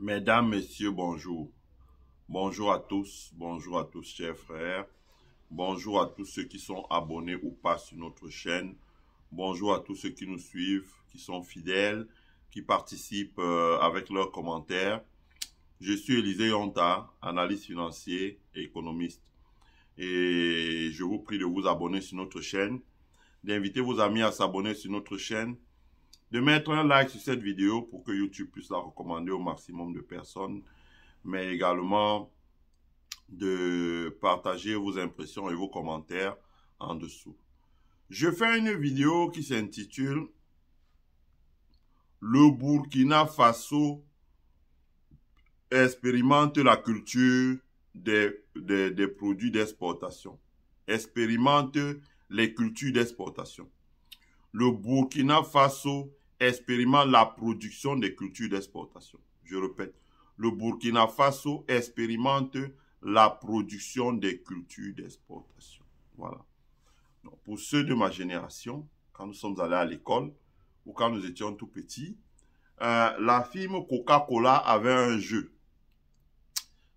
Mesdames, Messieurs, bonjour. Bonjour à tous, chers frères. Bonjour à tous ceux qui sont abonnés ou pas sur notre chaîne. Bonjour à tous ceux qui nous suivent, qui sont fidèles, qui participent avec leurs commentaires. Je suis Élisée Yonta, analyste financier et économiste. Et je vous prie de vous abonner sur notre chaîne, d'inviter vos amis à s'abonner sur notre chaîne, de mettre un like sur cette vidéo pour que YouTube puisse la recommander au maximum de personnes, mais également de partager vos impressions et vos commentaires en dessous. Je fais une vidéo qui s'intitule « Le Burkina Faso expérimente la culture des produits d'exportation. » Expérimente les cultures d'exportation. Le Burkina Faso expérimente la production des cultures d'exportation. Je répète, le Burkina Faso expérimente la production des cultures d'exportation. Voilà. Donc, pour ceux de ma génération, quand nous sommes allés à l'école ou quand nous étions tout petits, la firme Coca-Cola avait un jeu.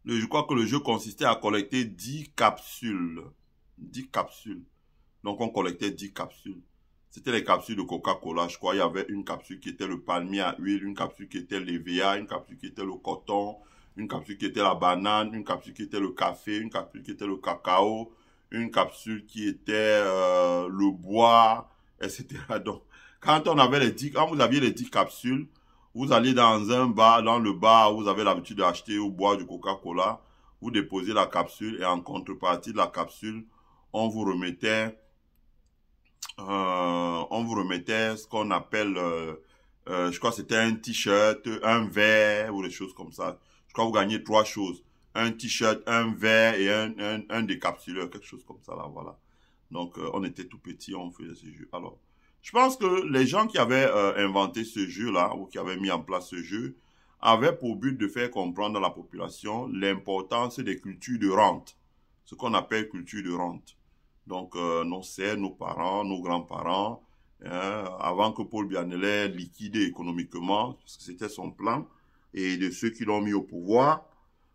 Je crois que le jeu consistait à collecter 10 capsules. 10 capsules. Donc, on collectait 10 capsules. C'était les capsules de Coca-Cola. Je crois il y avait une capsule qui était le palmier à huile, une capsule qui était l'EVA, une capsule qui était le coton, une capsule qui était la banane, une capsule qui était le café, une capsule qui était le cacao, une capsule qui était le bois, etc. Donc, quand vous aviez les 10 capsules, vous alliez dans un bar, dans le bar où vous avez l'habitude d'acheter ou boire du Coca-Cola, vous déposez la capsule et en contrepartie de la capsule, on vous remettait ce qu'on appelle, je crois que c'était un t-shirt, un verre ou des choses comme ça. Je crois que vous gagnez 3 choses. Un t-shirt, un verre et un décapsuleur, quelque chose comme ça là, voilà. Donc, on était tout petits, on faisait ce jeu. Alors, je pense que les gens qui avaient inventé ce jeu-là, ou qui avaient mis en place ce jeu, avaient pour but de faire comprendre à la population l'importance des cultures de rente. Ce qu'on appelle culture de rente. Donc, nos parents, nos grands-parents, avant que Paul Biya l'ait liquidé économiquement, parce que c'était son plan, et de ceux qui l'ont mis au pouvoir,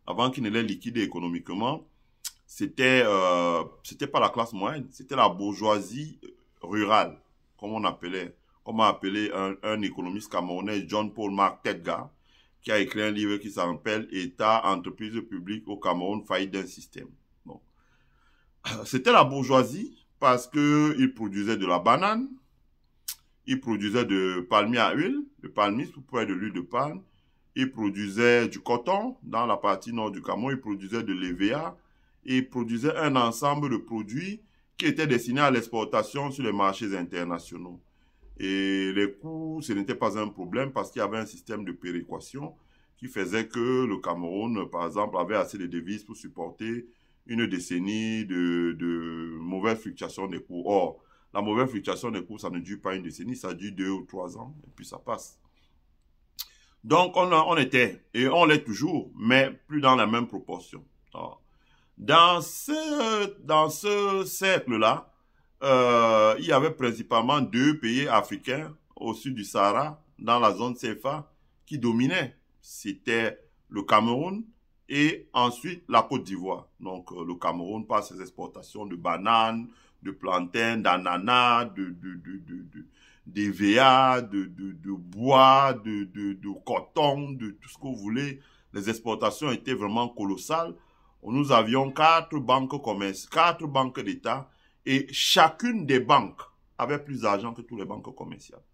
avant qu'il ne l'ait liquidé économiquement, c'était pas la classe moyenne, c'était la bourgeoisie rurale, comme on a appelé un économiste camerounais, John Paul Mark Tedgar, qui a écrit un livre qui s'appelle « État, entreprise publique au Cameroun, faillite d'un système ». C'était la bourgeoisie parce que ils produisaient de la banane, ils produisaient de palmier à huile, de palmiste pour faire de l'huile de palme, ils produisaient du coton dans la partie nord du Cameroun, ils produisaient de l'EVA, ils produisaient un ensemble de produits qui étaient destinés à l'exportation sur les marchés internationaux. Et les coûts, ce n'était pas un problème parce qu'il y avait un système de péréquation qui faisait que le Cameroun, par exemple, avait assez de devises pour supporter une décennie de mauvaise fluctuation des cours. Or, la mauvaise fluctuation des cours, ça ne dure pas une décennie, ça dure 2 ou 3 ans, et puis ça passe. Donc, on était, et on l'est toujours, mais plus dans la même proportion. Alors, dans ce cercle-là, il y avait principalement 2 pays africains au sud du Sahara, dans la zone CFA, qui dominaient. C'était le Cameroun, et ensuite la Côte d'Ivoire. Donc le Cameroun par ses exportations de bananes, de plantains, d'ananas, d'EVA, de bois, de coton, de tout ce que vous voulez. Les exportations étaient vraiment colossales. Nous avions 4 banques d'État et chacune des banques avait plus d'argent que toutes les banques commerciales.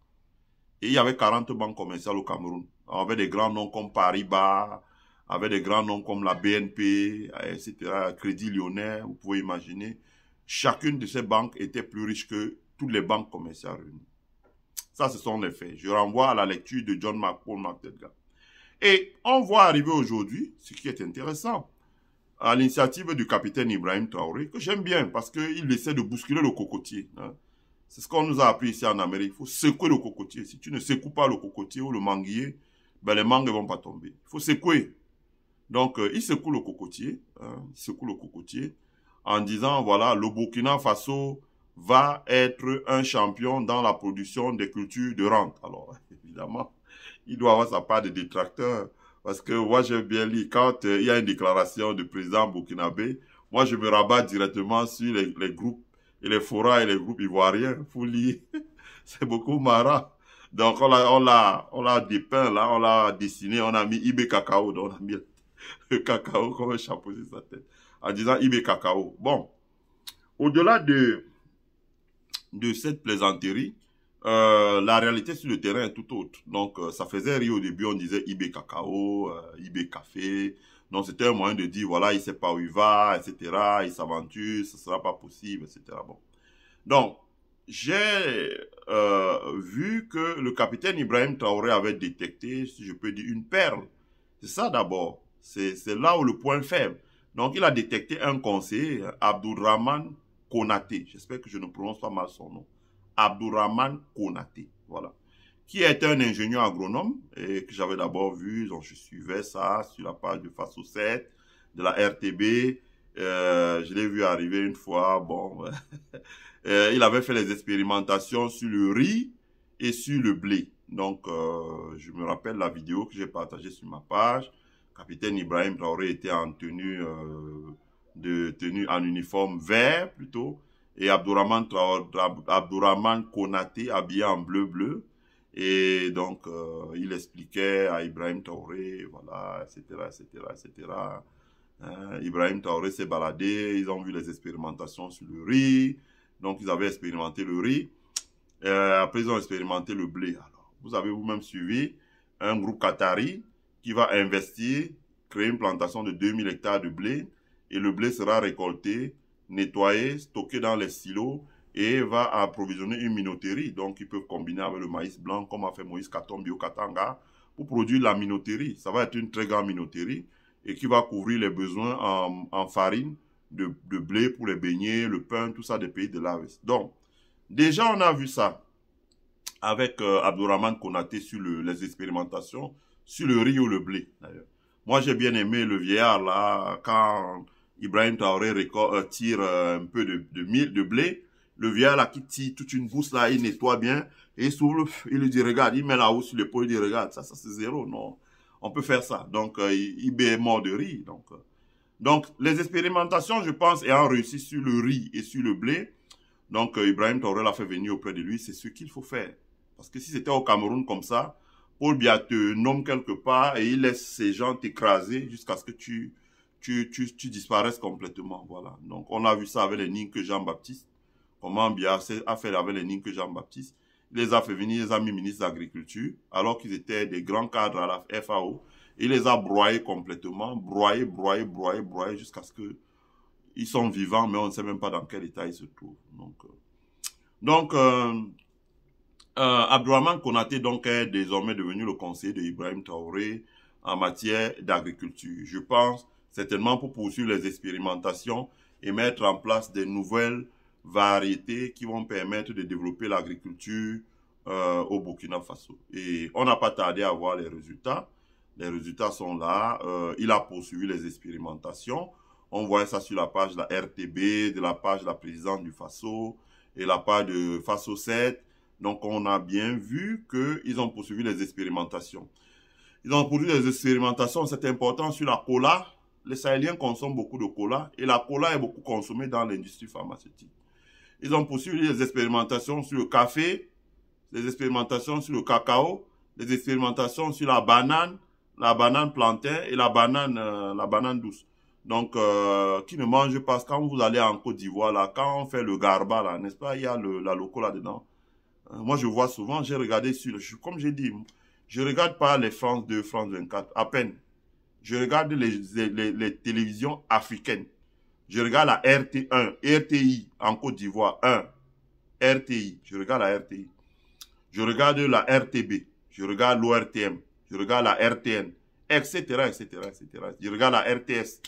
Et il y avait 40 banques commerciales au Cameroun. On avait des grands noms comme Paribas, avec des grands noms comme la BNP, etc., Crédit Lyonnais, vous pouvez imaginer. Chacune de ces banques était plus riche que toutes les banques commerciales réunies. Ça, ce sont les faits. Je renvoie à la lecture de John Paul Mark Tedgar. Et on voit arriver aujourd'hui, ce qui est intéressant, à l'initiative du capitaine Ibrahim Traoré, que j'aime bien parce qu'il essaie de bousculer le cocotier. Hein. C'est ce qu'on nous a appris ici en Amérique. Il faut secouer le cocotier. Si tu ne secoues pas le cocotier ou le manguier, ben les mangues ne vont pas tomber. Il faut secouer. Donc, il secoue le cocotier, en disant, voilà, le Burkina Faso va être un champion dans la production des cultures de rente. Alors, évidemment, il doit avoir sa part de détracteurs Parce que moi, j'ai bien lu, quand il y a une déclaration du président burkinabé, moi, je me rabats directement sur les groupes et les forums et les groupes ivoiriens pour lire. C'est beaucoup marrant. Donc, on l'a dépeint, là, on l'a dessiné, on a mis IB Cacao, donc on a mis le cacao comme un chapeau sur sa tête, en disant IB Cacao. Bon, au-delà de cette plaisanterie, la réalité sur le terrain est tout autre. Donc, ça faisait rire au début, on disait IB Cacao, IB Café. Donc, c'était un moyen de dire, voilà, il sait pas où il va, etc. Il s'aventure, ce sera pas possible, etc. Bon. Donc, j'ai vu que le capitaine Ibrahim Traoré avait détecté, si je peux dire, une perle. C'est ça d'abord. C'est là où le point faible. Donc, il a détecté un conseiller, Abdourahmane Konaté. J'espère que je ne prononce pas mal son nom. Abdourahmane Konaté. Voilà. Qui est un ingénieur agronome et que j'avais d'abord vu, donc je suivais ça sur la page de Faso 7, de la RTB. Je l'ai vu arriver une fois. Bon, il avait fait les expérimentations sur le riz et sur le blé. Donc, je me rappelle la vidéo que j'ai partagée sur ma page. Capitaine Ibrahim Traoré était en tenue en uniforme vert plutôt, et Abdourahmane Konaté habillé en bleu. Et donc, il expliquait à Ibrahim Traoré, voilà, etc., etc., etc. Ibrahim Traoré s'est baladé, ils ont vu les expérimentations sur le riz, donc ils avaient expérimenté le riz, après ils ont expérimenté le blé. Alors, vous avez vous-même suivi un groupe qatari qui va investir, créer une plantation de 2000 hectares de blé, et le blé sera récolté, nettoyé, stocké dans les silos, et va approvisionner une minoterie. Donc, ils peuvent combiner avec le maïs blanc, comme a fait Moïse Katumbi au Katanga, pour produire la minoterie. Ça va être une très grande minoterie, et qui va couvrir les besoins en farine, de blé pour les beignets, le pain, tout ça des pays de l'Ouest. Donc, déjà, on a vu ça avec Abdourahmane Konaté sur les expérimentations sur le riz ou le blé, d'ailleurs. Moi, j'ai bien aimé le vieillard, là, quand Ibrahim Traoré tire un peu de blé, le vieillard, là, qui tire toute une gousse, là, il nettoie bien, et il s'ouvre, il lui dit, regarde, il met la housse sur l'épaule, il dit, regarde, ça c'est zéro, non. On peut faire ça. Donc, il est mort de riz. Donc, les expérimentations, je pense, ayant réussi sur le riz et sur le blé, donc Ibrahim Traoré l'a fait venir auprès de lui, c'est ce qu'il faut faire. Parce que si c'était au Cameroun comme ça, Paul Biya te nomme quelque part et il laisse ces gens t'écraser jusqu'à ce que tu disparaisses complètement. Voilà. Donc, on a vu ça avec les Ninke Jean-Baptiste. Comment Biya a fait avec les Ninke Jean-Baptiste. Il les a fait venir, il les a mis ministres d'Agriculture, alors qu'ils étaient des grands cadres à la FAO. Il les a broyés complètement, broyés, jusqu'à ce que ils sont vivants, mais on ne sait même pas dans quel état ils se trouvent. Donc Abdourahmane Konaté donc est désormais devenu le conseiller de Ibrahim Traoré en matière d'agriculture. Je pense certainement pour poursuivre les expérimentations et mettre en place des nouvelles variétés qui vont permettre de développer l'agriculture au Burkina Faso. Et on n'a pas tardé à voir les résultats. Les résultats sont là. Il a poursuivi les expérimentations. On voit ça sur la page de la RTB, de la page de la présidente du Faso et la page de Faso 7. Donc, on a bien vu qu'ils ont poursuivi les expérimentations. Ils ont poursuivi les expérimentations, c'est important, sur la cola. Les Sahéliens consomment beaucoup de cola et la cola est beaucoup consommée dans l'industrie pharmaceutique. Ils ont poursuivi les expérimentations sur le café, les expérimentations sur le cacao, les expérimentations sur la banane plantain et la banane douce. Donc, qui ne mange pas, quand vous allez en Côte d'Ivoire, là, quand on fait le garba, là, n'est-ce pas, il y a la loco là-dedans. Moi, je vois souvent, j'ai regardé comme j'ai dit, je regarde pas les France 2, France 24, à peine. Je regarde les télévisions africaines. Je regarde la RT1, RTI en Côte d'Ivoire, 1, RTI, je regarde la RTI. Je regarde la RTB, je regarde l'ORTM, je regarde la RTN, etc., etc., etc. Je regarde la RTS,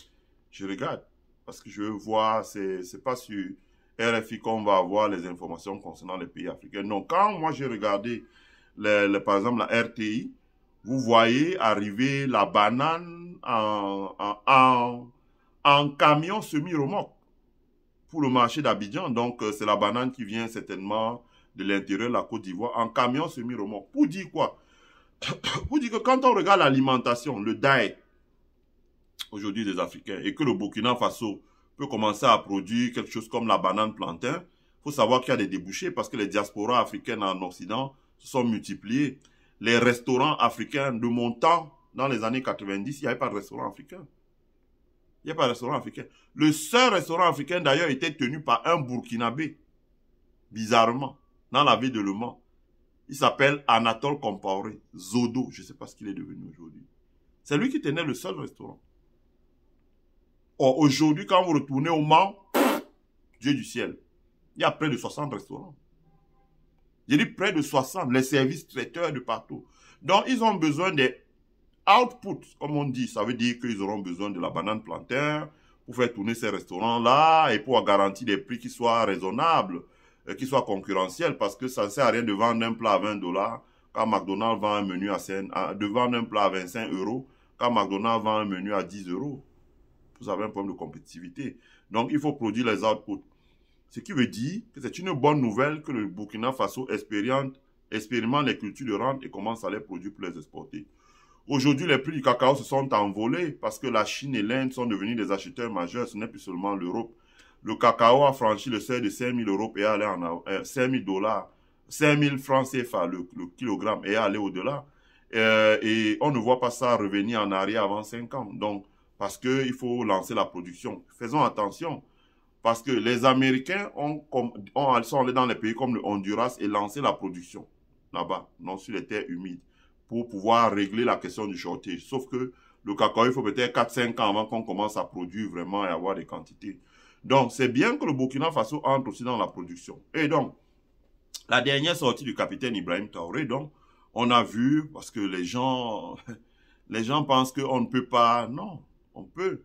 je regarde, parce que je veux voir, c'est pas sur RFI qu'on va avoir les informations concernant les pays africains. Donc, quand moi j'ai regardé, par exemple, la RTI, vous voyez arriver la banane en camion semi-remorque pour le marché d'Abidjan. Donc, c'est la banane qui vient certainement de l'intérieur de la Côte d'Ivoire en camion semi-remorque. Pour dire quoi? Vous dites que quand on regarde l'alimentation, le diet, aujourd'hui des Africains, et que le Burkina Faso peut commencer à produire quelque chose comme la banane plantain, il faut savoir qu'il y a des débouchés parce que les diasporas africaines en Occident se sont multipliées. Les restaurants africains de mon temps, dans les années 90, il n'y avait pas de restaurant africain. Il n'y a pas de restaurant africain. Le seul restaurant africain, d'ailleurs, était tenu par un Burkinabé, bizarrement, dans la ville de Le Mans. Il s'appelle Anatole Compaoré, Zodo. Je ne sais pas ce qu'il est devenu aujourd'hui. C'est lui qui tenait le seul restaurant. Or, aujourd'hui, quand vous retournez au Mans, Dieu du ciel, il y a près de 60 restaurants. J'ai dit près de 60, les services traiteurs de partout. Donc, ils ont besoin des outputs, comme on dit. Ça veut dire qu'ils auront besoin de la banane plantain pour faire tourner ces restaurants-là et pour garantir des prix qui soient raisonnables, qui soient concurrentiels, parce que ça ne sert à rien de vendre un plat à 20 $, quand McDonald's vend un menu de vendre un plat à 25 €, quand McDonald's vend un menu à 10 €. Vous avez un problème de compétitivité. Donc, il faut produire les outputs. Ce qui veut dire que c'est une bonne nouvelle que le Burkina Faso expérimente les cultures de rente et commence à les produire pour les exporter. Aujourd'hui, les prix du cacao se sont envolés parce que la Chine et l'Inde sont devenus des acheteurs majeurs. Ce n'est plus seulement l'Europe. Le cacao a franchi le seuil de 5 000 € et est allé en 5 000 $, 5 000 francs CFA le kilogramme et est allé au-delà. Et on ne voit pas ça revenir en arrière avant 5 ans. Donc, parce qu'il faut lancer la production. Faisons attention. Parce que les Américains sont allés dans les pays comme le Honduras et lancé la production là-bas, non sur les terres humides, pour pouvoir régler la question du shortage. Sauf que le cacao, il faut peut-être 4-5 ans avant qu'on commence à produire vraiment et avoir des quantités. Donc, c'est bien que le Burkina Faso entre aussi dans la production. Et donc, la dernière sortie du capitaine Ibrahim Traoré, donc, on a vu, parce que les gens pensent qu'on ne peut pas. Non, on peut.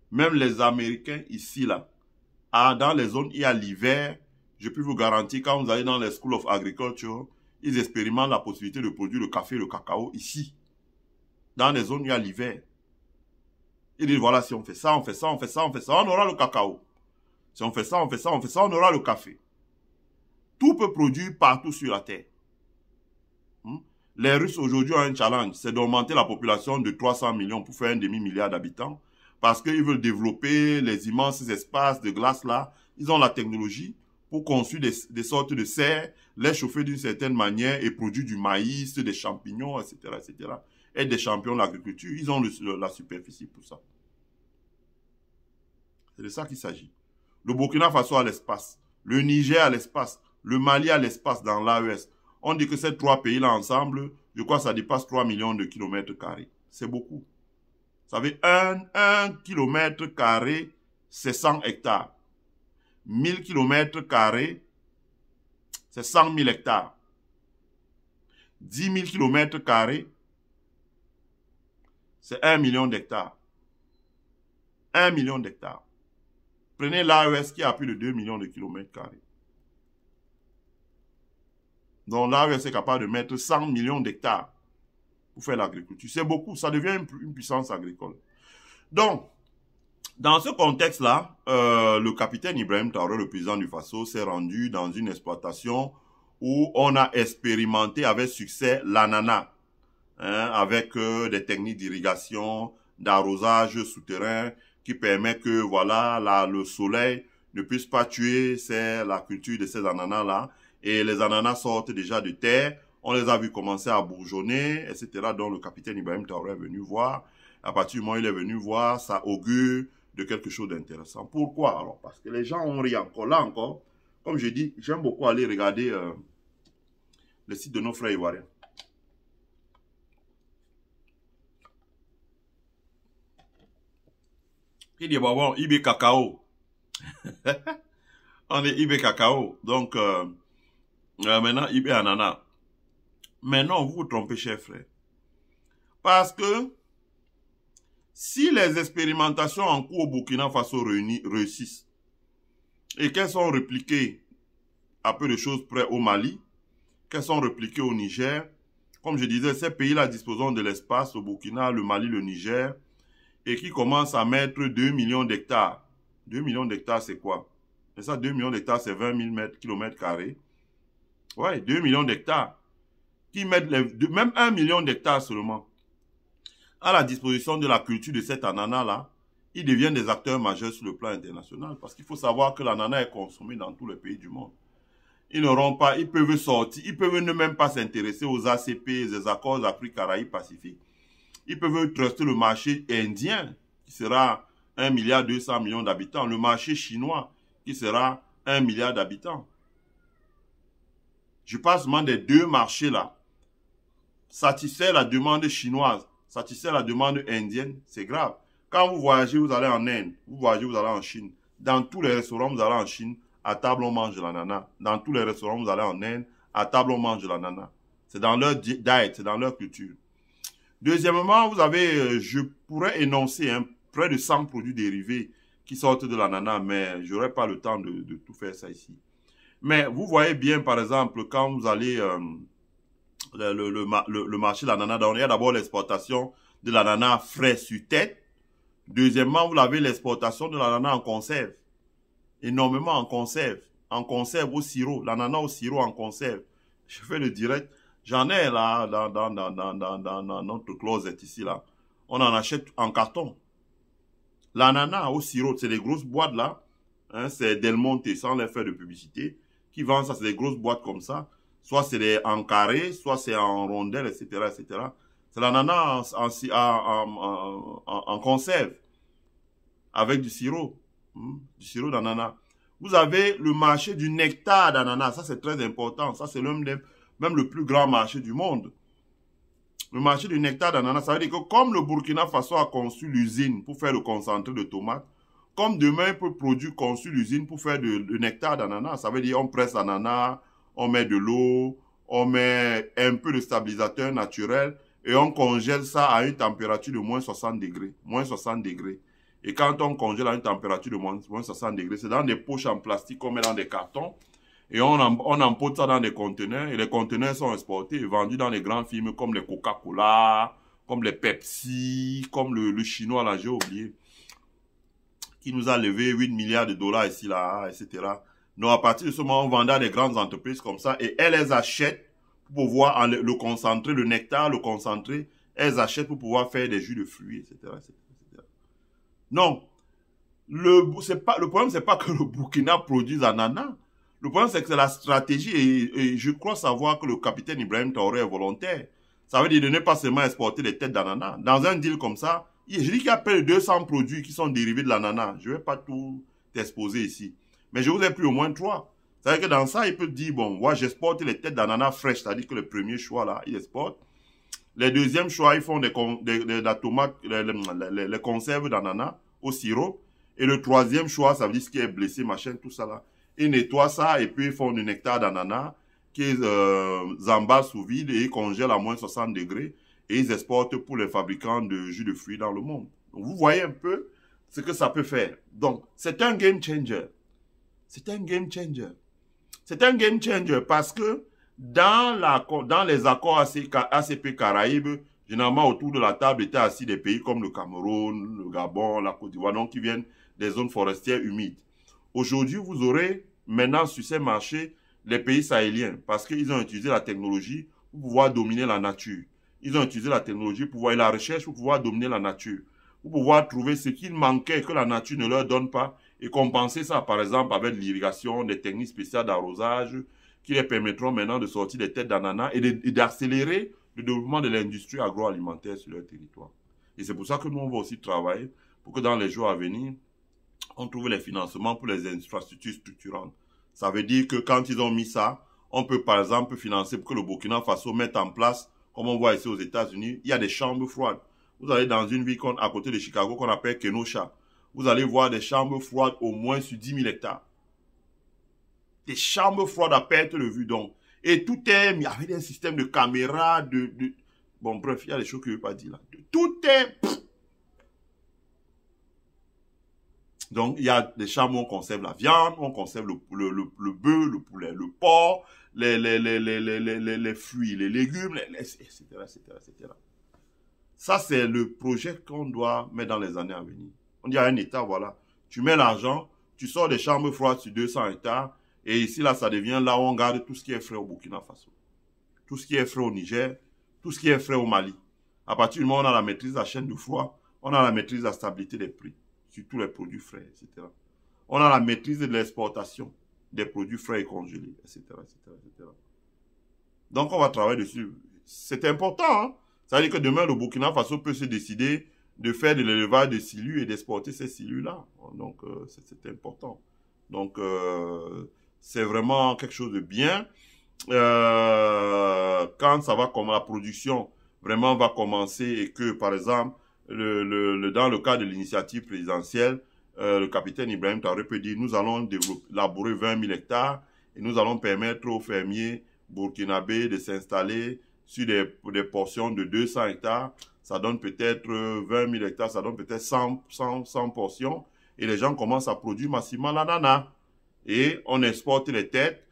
Même les Américains ici, là, dans les zones où il y a l'hiver, je peux vous garantir, quand vous allez dans les School of Agriculture, ils expérimentent la possibilité de produire le café et le cacao ici. Dans les zones où il y a l'hiver. Ils disent, voilà, si on fait ça, on fait ça, on fait ça, on fait ça, on aura le cacao. Si on fait ça, on fait ça, on fait ça, on aura le café. Tout peut produire partout sur la terre. Les Russes aujourd'hui ont un challenge, c'est d'augmenter la population de 300 millions pour faire un demi-milliard d'habitants. Parce qu'ils veulent développer les immenses espaces de glace là. Ils ont la technologie pour construire des sortes de serres, les chauffer d'une certaine manière et produire du maïs, des champignons, etc., etc. Être des champions de l'agriculture. Ils ont la superficie pour ça. C'est de ça qu'il s'agit. Le Burkina Faso a l'espace. Le Niger a l'espace. Le Mali a l'espace dans l'AES. On dit que ces 3 pays-là ensemble, je crois que ça dépasse 3 millions de kilomètres carrés. C'est beaucoup. Vous savez, 1 kilomètre carré, c'est 100 hectares. 1000 kilomètres carrés, c'est 100 000 hectares. 10 000 kilomètres carrés, c'est 1 million d'hectares. 1 million d'hectares. Prenez l'AES qui a plus de 2 millions de kilomètres carrés. Donc l'AES est capable de mettre 100 millions d'hectares pour faire l'agriculture. C'est beaucoup, ça devient une puissance agricole. Donc, dans ce contexte-là, le capitaine Ibrahim Traoré, le président du Faso, s'est rendu dans une exploitation où on a expérimenté avec succès l'ananas, avec des techniques d'irrigation, d'arrosage souterrain qui permet que voilà, le soleil ne puisse pas tuer la culture de ces ananas-là. Et les ananas sortent déjà de terre. On les a vus commencer à bourgeonner, etc. Donc le capitaine Ibrahim Traoré est venu voir. À partir du moment où il est venu voir, ça augure de quelque chose d'intéressant. Pourquoi? Alors, parce que les gens ont ri encore. Là encore, comme je dis, j'aime beaucoup aller regarder le site de nos frères ivoiriens. Il dit, bon, IB Cacao. On est IB Cacao. Donc, maintenant, IB Ananas. Mais non, vous vous trompez, chers frères. Parce que si les expérimentations en cours au Burkina Faso réussissent et qu'elles sont répliquées à peu de choses près au Mali, qu'elles sont répliquées au Niger, comme je disais, ces pays-là disposant de l'espace, au Burkina, le Mali, le Niger, et qui commencent à mettre 2 millions d'hectares. 2 millions d'hectares, c'est quoi? Et ça, 2 millions d'hectares, c'est 20 000 km². Ouais, 2 millions d'hectares. qui mettent même 1 million d'hectares seulement à la disposition de la culture de cet ananas-là, ils deviennent des acteurs majeurs sur le plan international. Parce qu'il faut savoir que l'ananas est consommé dans tous les pays du monde. Ils n'auront pas, ils peuvent sortir, ils peuvent ne même pas s'intéresser aux ACP, les accords Afrique, Caraïbes, Pacifique. Ils peuvent truster le marché indien, qui sera 1,2 milliard d'habitants, le marché chinois, qui sera 1 milliard d'habitants. Je parle seulement des deux marchés-là. Satisfaire la demande chinoise, satisfaire la demande indienne, c'est grave. Quand vous voyagez, vous allez en Inde, vous voyagez, vous allez en Chine. Dans tous les restaurants, vous allez en Chine, à table, on mange de l'ananas. Dans tous les restaurants, vous allez en Inde, à table, on mange de l'ananas. C'est dans leur diet, c'est dans leur culture. Deuxièmement, vous avez, je pourrais énoncer près de 100 produits dérivés qui sortent de l'ananas, mais je n'aurai pas le temps de tout faire ça ici. Mais vous voyez bien, par exemple, quand vous allez le marché de l'ananas, il y a d'abord l'exportation de l'ananas frais sur tête. Deuxièmement, vous avez l'exportation de l'ananas en conserve. Énormément en conserve au sirop, l'ananas au sirop en conserve. Je fais le direct, j'en ai là dans notre closet ici là. On en achète en carton. L'ananas au sirop, c'est des grosses boîtes là, hein, c'est Del Monte sans les faire de publicité, qui vendent ça, c'est des grosses boîtes comme ça. Soit c'est en carré, soit c'est en rondelles, etc., etc. C'est l'ananas en conserve avec du sirop d'ananas. Vous avez le marché du nectar d'ananas. Ça, c'est très important. Ça, c'est même le plus grand marché du monde. Le marché du nectar d'ananas, ça veut dire que comme le Burkina Faso a conçu l'usine pour faire le concentré de tomates, comme demain, il peut produire, conçu l'usine pour faire le nectar d'ananas. Ça veut dire on presse l'ananas, on met de l'eau, on met un peu de stabilisateur naturel et on congèle ça à une température de moins 60 degrés. Moins 60 degrés. Et quand on congèle à une température de moins 60 degrés, c'est dans des poches en plastique qu'on met dans des cartons. Et on emporte ça dans des conteneurs. Et les conteneurs sont exportés et vendus dans les grandes firmes comme les Coca-Cola, comme les Pepsi, comme le chinois, là, j'ai oublié, qui nous a levé 8 milliards de dollars ici, là, etc. Donc, à partir de ce moment, on vendait à des grandes entreprises comme ça et elles les achètent pour pouvoir le concentrer, le nectar, le concentrer. Elles achètent pour pouvoir faire des jus de fruits, etc., etc. Non, le problème, c'est pas que le Burkina produise ananas. Le problème, c'est que c'est la stratégie et je crois savoir que le capitaine Ibrahim Traoré est volontaire. Ça veut dire de ne pas seulement exporter les têtes d'ananas. Dans un deal comme ça, je dis qu'il y a près de 200 produits qui sont dérivés de l'ananas. Je ne vais pas tout exposer ici. Mais je vous ai pris au moins 3. Ça veut dire que dans ça, il peut dire, bon, moi, j'exporte les têtes d'ananas fraîches. C'est-à-dire que le premier choix, là, il exporte. Les deuxièmes choix, ils font la tomate, les conserves d'ananas au sirop. Et le troisième choix, ça veut dire ce qui est blessé, machin, tout ça là. Ils nettoient ça et puis ils font du nectar d'ananas qu'ils emballent sous vide et ils congèlent à moins 60 degrés. Et ils exportent pour les fabricants de jus de fruits dans le monde. Donc, vous voyez un peu ce que ça peut faire. Donc, c'est un game changer. C'est un game changer. C'est un game changer parce que dans les accords ACP Caraïbes, généralement autour de la table étaient assis des pays comme le Cameroun, le Gabon, la Côte d'Ivoire, donc qui viennent des zones forestières humides. Aujourd'hui, vous aurez maintenant sur ces marchés les pays sahéliens parce qu'ils ont utilisé la technologie pour pouvoir dominer la nature. Ils ont utilisé la technologie pour pouvoir, et la recherche pour pouvoir dominer la nature, pour pouvoir trouver ce qu'il manquait que la nature ne leur donne pas et compenser ça, par exemple, avec l'irrigation, des techniques spéciales d'arrosage qui les permettront maintenant de sortir des têtes d'ananas et d'accélérer le développement de l'industrie agroalimentaire sur leur territoire. Et c'est pour ça que nous, on va aussi travailler pour que dans les jours à venir, on trouve les financements pour les infrastructures structurantes. Ça veut dire que quand ils ont mis ça, on peut par exemple financer pour que le Burkina Faso mette en place, comme on voit ici aux États-Unis, il y a des chambres froides. Vous allez dans une ville à côté de Chicago qu'on appelle Kenosha. Vous allez voir des chambres froides au moins sur 10 000 hectares. Des chambres froides à perte de vue donc. Et tout est mis avec un système de caméras, bon bref, il y a des choses que je ne veux pas dire là. Tout est... Donc, il y a des chambres où on conserve la viande, on conserve le bœuf, le poulet, le porc, les fruits, les légumes, etc., etc., etc. Ça, c'est le projet qu'on doit mettre dans les années à venir. On dit à un État, voilà, tu mets l'argent, tu sors des chambres froides sur 200 hectares, et ici, là, ça devient là où on garde tout ce qui est frais au Burkina Faso. tout ce qui est frais au Niger, tout ce qui est frais au Mali. À partir du moment où on a la maîtrise de la chaîne de froid, on a la maîtrise de la stabilité des prix, sur tous les produits frais, etc. On a la maîtrise de l'exportation des produits frais et congelés, etc., etc., etc. Donc, on va travailler dessus. C'est important, hein? Ça veut dire que demain, le Burkina Faso peut se décider de faire de l'élevage de silus et d'exporter ces silus-là. Donc, c'est important. Donc, c'est vraiment quelque chose de bien. Quand ça va comme la production vraiment va commencer et que, par exemple, dans le cadre de l'initiative présidentielle, le capitaine Ibrahim Traoré peut dire, nous allons labourer 20 000 hectares et nous allons permettre aux fermiers burkinabés de s'installer sur des portions de 200 hectares. Ça donne peut-être 20 000 hectares, ça donne peut-être 100 portions. Et les gens commencent à produire massivement l'ananas. Et on exporte les têtes,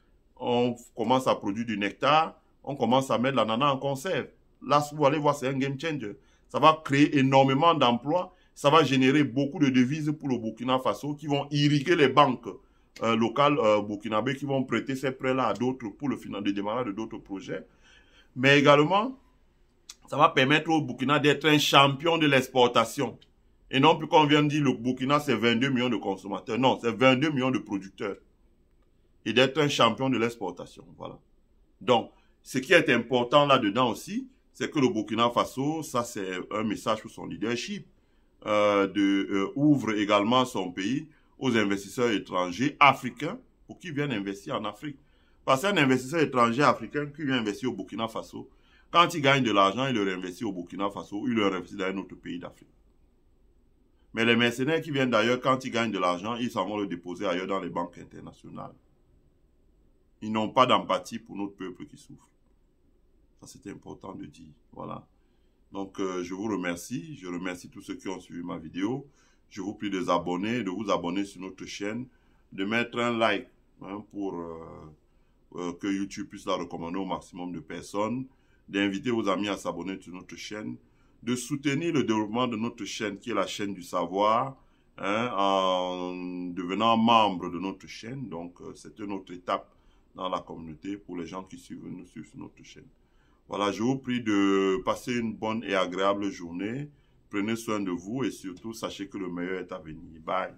on commence à produire du nectar, on commence à mettre l'ananas en conserve. Là, vous allez voir, c'est un game changer. Ça va créer énormément d'emplois. Ça va générer beaucoup de devises pour le Burkina Faso qui vont irriguer les banques locales burkinabées qui vont prêter ces prêts-là à d'autres pour le démarrage de d'autres projets. Mais également, ça va permettre au Burkina d'être un champion de l'exportation. Et non plus qu'on vient de dire le Burkina, c'est 22 millions de consommateurs. Non, c'est 22 millions de producteurs. Et d'être un champion de l'exportation. Voilà. Donc, ce qui est important là-dedans aussi, c'est que le Burkina Faso, ça c'est un message pour son leadership, ouvre également son pays aux investisseurs étrangers africains pour qu'ils viennent investir en Afrique. Parce qu'un investisseur étranger africain qui vient investir au Burkina Faso, quand il gagne de l'argent, il le réinvestit au Burkina Faso, il le réinvestit dans un autre pays d'Afrique. Mais les mercenaires qui viennent d'ailleurs, quand ils gagnent de l'argent, ils s'en vont le déposer ailleurs dans les banques internationales. Ils n'ont pas d'empathie pour notre peuple qui souffre. Ça, c'est important de dire. Voilà. Donc, je vous remercie. Je remercie tous ceux qui ont suivi ma vidéo. Je vous prie de vous abonner, sur notre chaîne, de mettre un like pour que YouTube puisse la recommander au maximum de personnes, d'inviter vos amis à s'abonner sur notre chaîne, de soutenir le développement de notre chaîne, qui est la chaîne du savoir, en devenant membre de notre chaîne. Donc, c'est une autre étape dans la communauté pour les gens qui nous suivent sur notre chaîne. Voilà, je vous prie de passer une bonne et agréable journée. Prenez soin de vous et surtout, sachez que le meilleur est à venir. Bye.